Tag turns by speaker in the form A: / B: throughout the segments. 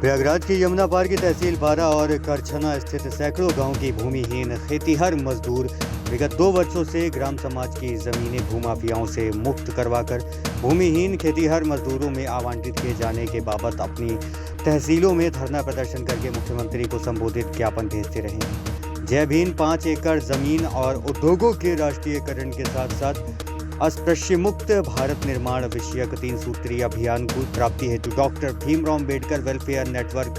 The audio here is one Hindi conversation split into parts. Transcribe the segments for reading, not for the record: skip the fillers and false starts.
A: प्रयागराज के यमुना पार की तहसील बारा और करछना स्थित सैकड़ों गांव की भूमिहीन खेतीहर मजदूर विगत 2 वर्षों से ग्राम समाज की जमीनें भूमाफियाओं से मुक्त करवाकर भूमिहीन खेतीहर मजदूरों में आवंटित किए जाने के बाबत अपनी तहसीलों में धरना प्रदर्शन करके मुख्यमंत्री को संबोधित ज्ञापन भेजते रहे। जय भीम 5 एकड़ जमीन और उद्योगों के राष्ट्रीयकरण के साथ साथ अस्पृश्य मुक्त भारत निर्माण विषयक 3 सूत्रीय अभियान को प्राप्ति हेतु doctor Bhimrao Ambedkar welfare network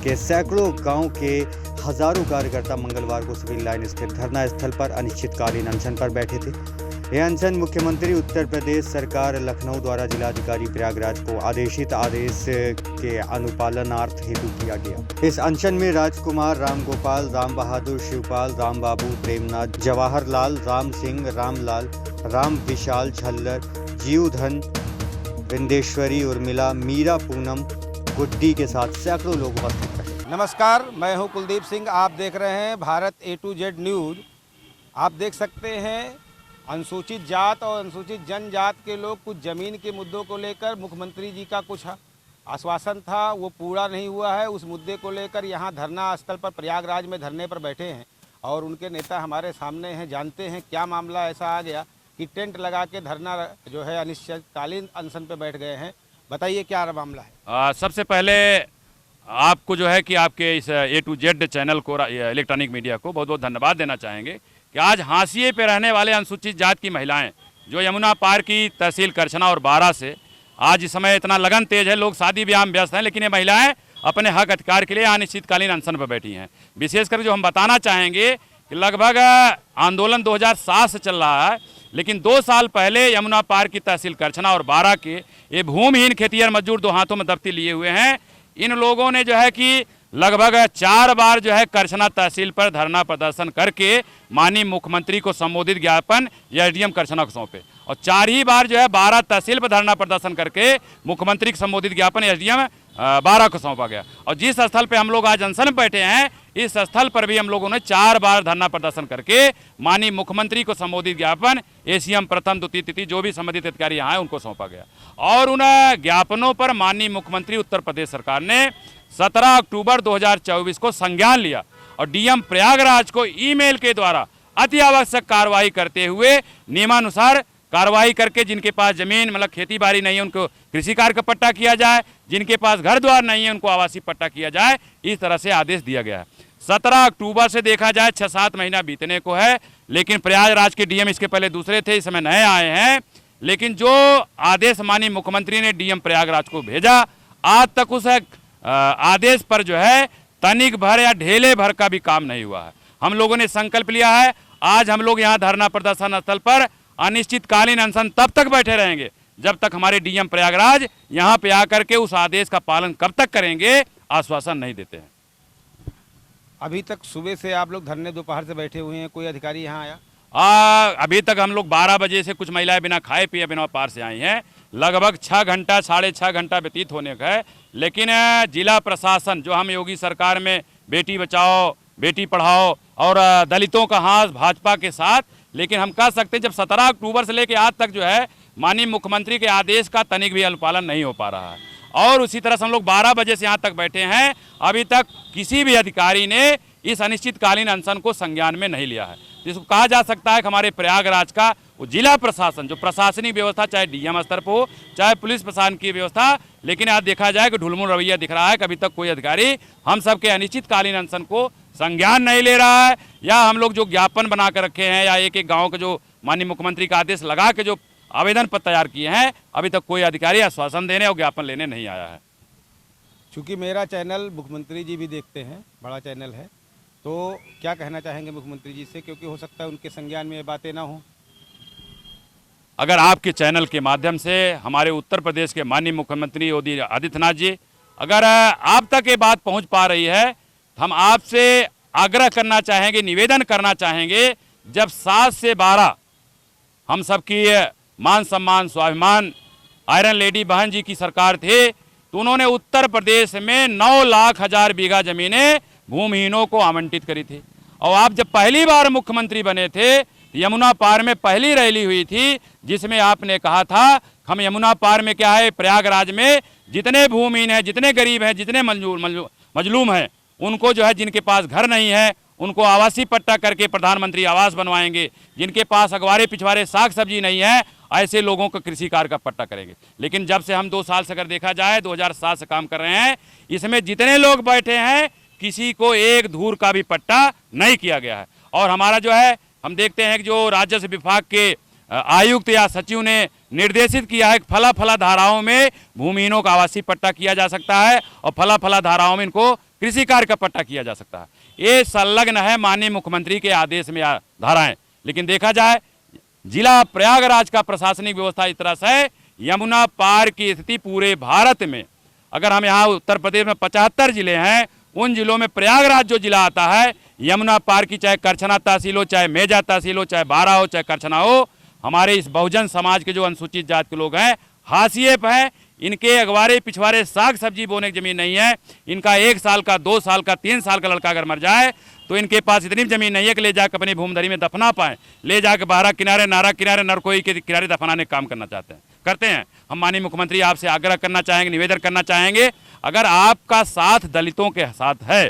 A: के सैकड़ों गांव के हजारों कार्यकर्ता मंगलवार को सिविल लाइन स्थित धरना स्थल पर अनिश्चितकालीन अनशन पर बैठे थे। यह अनशन मुख्यमंत्री उत्तर प्रदेश सरकार लखनऊ द्वारा जिलाधिकारी प्रयागराज को आदेशित आदेश के अनुपालनार्थ हेतु किया गया। इस अनशन में राजकुमार, राम गोपाल, राम बहादुर, शिवपाल, राम बाबू, प्रेमनाथ, जवाहरलाल, राम सिंह, रामलाल, राम विशाल, झल्लर, जीवधन, विंदेश्वरी, उर्मिला, मीरा, पूनम, गुड्डी के साथ सैकड़ों लोग उपस्थित रहे।
B: नमस्कार, मैं हूं कुलदीप सिंह। आप देख रहे हैं Bharat A to Z news. आप देख सकते हैं अनुसूचित जात और अनुसूचित जनजात के लोग कुछ ज़मीन के मुद्दों को लेकर मुख्यमंत्री जी का कुछ आश्वासन था, वो पूरा नहीं हुआ है। उस मुद्दे को लेकर यहाँ धरना स्थल पर प्रयागराज में धरने पर बैठे हैं और उनके नेता हमारे सामने हैं। जानते हैं क्या मामला ऐसा आ गया कि टेंट लगा के धरना जो है अनिश्चितकालीन अनशन पे बैठ गए हैं। बताइए क्या मामला है।
C: सबसे पहले आपको जो है कि आपके इस A to Z चैनल को, इलेक्ट्रॉनिक मीडिया को बहुत बहुत धन्यवाद देना चाहेंगे कि आज हाशिए पे रहने वाले अनुसूचित जात की महिलाएं जो यमुना पार की तहसील करछना और बारा से आज इस समय इतना लगन तेज है, लोग शादी ब्याह में व्यस्त हैं, लेकिन ये महिलाएं अपने हक अधिकार के लिए अनिश्चितकालीन अनशन पर बैठी हैं। विशेषकर जो हम बताना चाहेंगे कि लगभग आंदोलन 2007 से चल रहा है, लेकिन 2 साल पहले यमुना पार की तहसील करछना और बारा के ये भूमिहीन खेतिहर मजदूर 2 हाथों में दफ्ती लिए हुए हैं। इन लोगों ने जो है कि लगभग 4 बार जो है करछना तहसील पर धरना प्रदर्शन करके माननीय मुख्यमंत्री को संबोधित ज्ञापन एसडीएम करछना को सौंपे और 4 ही बार जो है 12 तहसील पर धरना प्रदर्शन करके मुख्यमंत्री को संबोधित ज्ञापन एसडीएम 12 को सौंपा गया। और जिस स्थल पे हम लोग आज अनशन में बैठे हैं, इस स्थल पर भी हम लोगों ने 4 बार धरना प्रदर्शन करके माननीय मुख्यमंत्री को संबोधित ज्ञापन एसीएम प्रथम, द्वितीय, तृतीय जो भी संबंधित अधिकारी यहाँ हैं उनको सौंपा गया। और उन ज्ञापनों पर माननीय मुख्यमंत्री उत्तर प्रदेश सरकार ने 17 अक्टूबर 2024 को संज्ञान लिया और डीएम प्रयागराज को ईमेल के द्वारा अति आवश्यक कार्रवाई करते हुए नियमानुसार कार्रवाई करके जिनके पास जमीन मतलब खेती बाड़ी नहीं है उनको कृषि कार्य का पट्टा किया जाए, जिनके पास घर द्वार नहीं है उनको आवासीय पट्टा किया जाए, इस तरह से आदेश दिया गया है। 17 अक्टूबर से देखा जाए 6-7 महीना बीतने को है, लेकिन प्रयागराज के डीएम इसके पहले दूसरे थे, इस समय नए आए हैं। लेकिन जो आदेश माननीय मुख्यमंत्री ने डीएम प्रयागराज को भेजा, आज तक उस आदेश पर जो है तनिक भर या ढेले भर का भी काम नहीं हुआ है। हम लोगों ने संकल्प लिया है, आज हम लोग यहाँ धरना प्रदर्शन स्थल पर अनिश्चितकालीन अनशन तब तक बैठे रहेंगे जब तक हमारे डीएम प्रयागराज यहाँ पे आकर के उस आदेश का पालन कब तक करेंगे आश्वासन नहीं देते हैं।
B: अभी तक सुबह से आप लोग धरने दोपहर से बैठे हुए हैं, कोई अधिकारी यहाँ आया?
C: अभी तक हम लोग 12 बजे से कुछ महिलाएं बिना खाए पिए बिना पार से आई हैं। लगभग 6 घंटा 6.5 घंटा व्यतीत होने का है, लेकिन जिला प्रशासन जो हम योगी सरकार में बेटी बचाओ बेटी पढ़ाओ और दलितों का हाथ भाजपा के साथ, लेकिन हम कह सकते हैं जब 17 अक्टूबर से लेकर आज तक जो है माननीय मुख्यमंत्री के आदेश का तनिक भी अनुपालन नहीं हो पा रहा है। और उसी तरह से हम लोग 12 बजे से यहाँ तक बैठे हैं, अभी तक किसी भी अधिकारी ने इस अनिश्चितकालीन अनशन को संज्ञान में नहीं लिया है। जिसको कहा जा सकता है कि हमारे प्रयागराज का वो जिला प्रशासन जो प्रशासनिक व्यवस्था चाहे डीएम स्तर पर हो चाहे पुलिस प्रशासन की व्यवस्था, लेकिन आज देखा जाए कि ढुलमुल रवैया दिख रहा है कि अभी तक कोई अधिकारी हम सबके अनिश्चितकालीन अनशन को संज्ञान नहीं ले रहा है, या हम लोग जो ज्ञापन बना कर रखे हैं या एक गाँव के जो माननीय मुख्यमंत्री का आदेश लगा के जो आवेदन पत्र तैयार किए हैं, अभी तक कोई अधिकारी आश्वासन देने और ज्ञापन लेने नहीं आया है।
B: चूँकि मेरा चैनल मुख्यमंत्री जी भी देखते हैं, बड़ा चैनल है, तो क्या कहना चाहेंगे मुख्यमंत्री जी से, क्योंकि हो सकता है उनके संज्ञान में ये बातें ना हो।
C: अगर आपके चैनल के माध्यम से हमारे उत्तर प्रदेश के माननीय मुख्यमंत्री योगी आदित्यनाथ जी अगर आप तक ये बात पहुंच पा रही है, तो हम आपसे आग्रह करना चाहेंगे, निवेदन करना चाहेंगे, जब 7 से 12 हम सबकी मान सम्मान स्वाभिमान आयरन लेडी बहन जी की सरकार थे, तो उन्होंने उत्तर प्रदेश में 9 लाख हजार बीघा जमीनें भूमिहीनों को आवंटित करी थी। और आप जब पहली बार मुख्यमंत्री बने थे यमुना पार में पहली रैली हुई थी जिसमें आपने कहा था हम यमुना पार में क्या है, प्रयागराज में जितने भूमिहीन हैं, जितने गरीब हैं, जितने मजलूम हैं, उनको जो है जिनके पास घर नहीं है उनको आवासीय पट्टा करके प्रधानमंत्री आवास बनवाएंगे। जिनके पास अगवारे पिछवारे साग सब्जी नहीं है ऐसे लोगों को कृषि कार्य का पट्टा करेंगे। लेकिन जब से हम 2 साल से अगर देखा जाए 2007 से काम कर रहे हैं, इसमें जितने लोग बैठे हैं किसी को एक धूर का भी पट्टा नहीं किया गया है। और हमारा जो है हम देखते हैं कि जो राजस्व विभाग के आयुक्त या सचिव ने निर्देशित किया है कि फला धाराओं में भूमिहीनों का आवासीय पट्टा किया जा सकता है और फला धाराओं में इनको कृषि कार्य का पट्टा किया जा सकता है। ये संलग्न है माननीय मुख्यमंत्री के आदेश में धाराएं। लेकिन देखा जाए जिला प्रयागराज का प्रशासनिक व्यवस्था इस तरह से यमुना पार की स्थिति पूरे भारत में, अगर हम यहाँ उत्तर प्रदेश में 75 जिले हैं, उन जिलों में प्रयागराज जो जिला आता है यमुना पार की, चाहे करछना तहसील हो, चाहे मेजा तहसील हो, चाहे बारा हो, चाहे करछना हो, हमारे इस बहुजन समाज के जो अनुसूचित जाति के लोग हैं हाशिए पर हैं। इनके अगवारे पिछवारे साग सब्जी बोने की ज़मीन नहीं है। इनका 1 साल का, 2 साल का, 3 साल का लड़का अगर मर जाए तो इनके पास इतनी ज़मीन नहीं है कि ले जाकर अपनी भूमधरी में दफना पाएँ। ले जाकर बारा किनारे, नारा किनारे, नरकोई के किनारे दफनाने का काम करते हैं। हम माननीय मुख्यमंत्री आपसे आग्रह करना चाहेंगे, निवेदन करना चाहेंगे, अगर आपका साथ दलितों के साथ है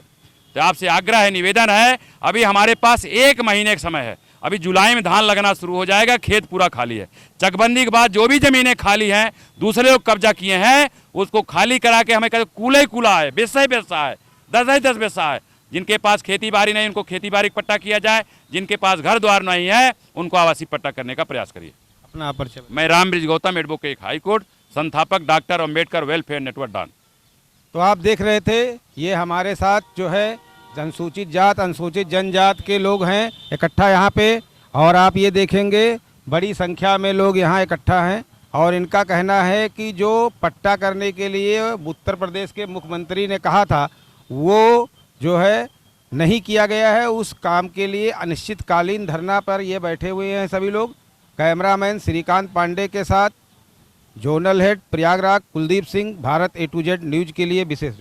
C: तो आपसे आग्रह है, निवेदन है, अभी हमारे पास 1 महीने का समय है। अभी जुलाई में धान लगना शुरू हो जाएगा, खेत पूरा खाली है। चकबंदी के बाद जो भी ज़मीनें खाली हैं, दूसरे लोग कब्जा किए हैं, उसको खाली करा के हमें कहते कूले कूला है, बेसा है, 10 बेसा है। जिनके पास खेती बाड़ी नहीं उनको खेती बाड़ी पट्टा किया जाए, जिनके पास घर द्वार नहीं है उनको आवासीय पट्टा करने का प्रयास करिए।
B: अपना परिचय।
C: मैं Rambrij Gautam, advocate high court, संस्थापक डॉक्टर अंबेडकर वेलफेयर नेटवर्क डान।
B: तो आप देख रहे थे, ये हमारे साथ जो है अनुसूचित जात, अनुसूचित जनजात के लोग हैं इकट्ठा यहाँ पे, और आप ये देखेंगे बड़ी संख्या में लोग यहाँ इकट्ठा हैं। और इनका कहना है कि जो पट्टा करने के लिए उत्तर प्रदेश के मुख्यमंत्री ने कहा था वो जो है नहीं किया गया है। उस काम के लिए अनिश्चितकालीन धरना पर ये बैठे हुए हैं सभी लोग। कैमरामैन श्रीकांत पांडे के साथ zonal head Prayagraj Kuldeep Singh, Bharat A to Z news के लिए विशेष।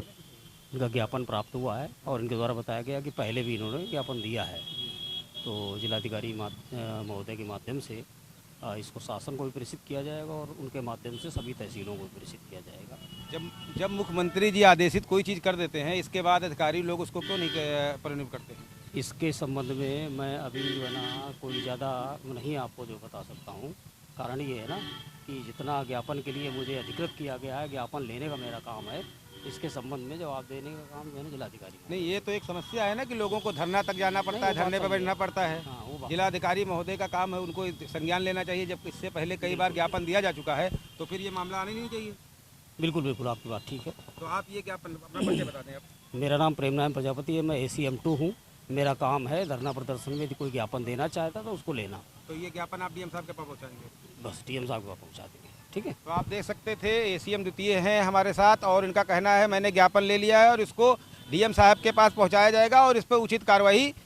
D: इनका ज्ञापन प्राप्त हुआ है और इनके द्वारा बताया गया कि पहले भी इन्होंने ज्ञापन दिया है। तो जिलाधिकारी महोदय के माध्यम से इसको शासन को भी प्रेषित किया जाएगा और उनके माध्यम से सभी तहसीलों को भी प्रेषित किया जाएगा।
B: जब मुख्यमंत्री जी आदेशित कोई चीज़ कर देते हैं, इसके बाद अधिकारी लोग उसको क्यों नहीं परिणित करते हैं?
D: इसके संबंध में मैं अभी जो है ना कोई ज़्यादा नहीं आपको जो बता सकता हूँ। कारण ये है ना कि जितना ज्ञापन के लिए मुझे अधिकृत किया गया है, ज्ञापन लेने का मेरा काम है, इसके संबंध में जवाब देने का काम जो है जिलाधिकारी।
B: नहीं, ये तो एक समस्या है ना कि लोगों को धरना तक जाना पड़ता है, धरने पर बैठना पड़ता है। जिलाधिकारी महोदय का काम है, उनको संज्ञान लेना चाहिए। जब इससे पहले कई बार ज्ञापन दिया जा चुका है तो फिर ये मामला आने नहीं चाहिए।
D: बिल्कुल बिल्कुल, आपकी बात ठीक है।
B: तो आप ये ज्ञापन अपना परिचय बता दें आप।
D: मेरा नाम प्रेमनारायण प्रजापति है, मैं ACM2 हूँ। मेरा काम है धरना प्रदर्शन में यदि कोई ज्ञापन देना चाहता तो उसको लेना।
B: तो ये ज्ञापन आप DM साहब के पास पहुँचाएंगे?
D: बस DM साहब को पहुँचा देंगे, ठीक है।
B: तो आप देख सकते थे ACM द्वितीय हैं हमारे साथ, और इनका कहना है मैंने ज्ञापन ले लिया है और इसको DM साहब के पास पहुंचाया जाएगा और इस पर उचित कार्रवाई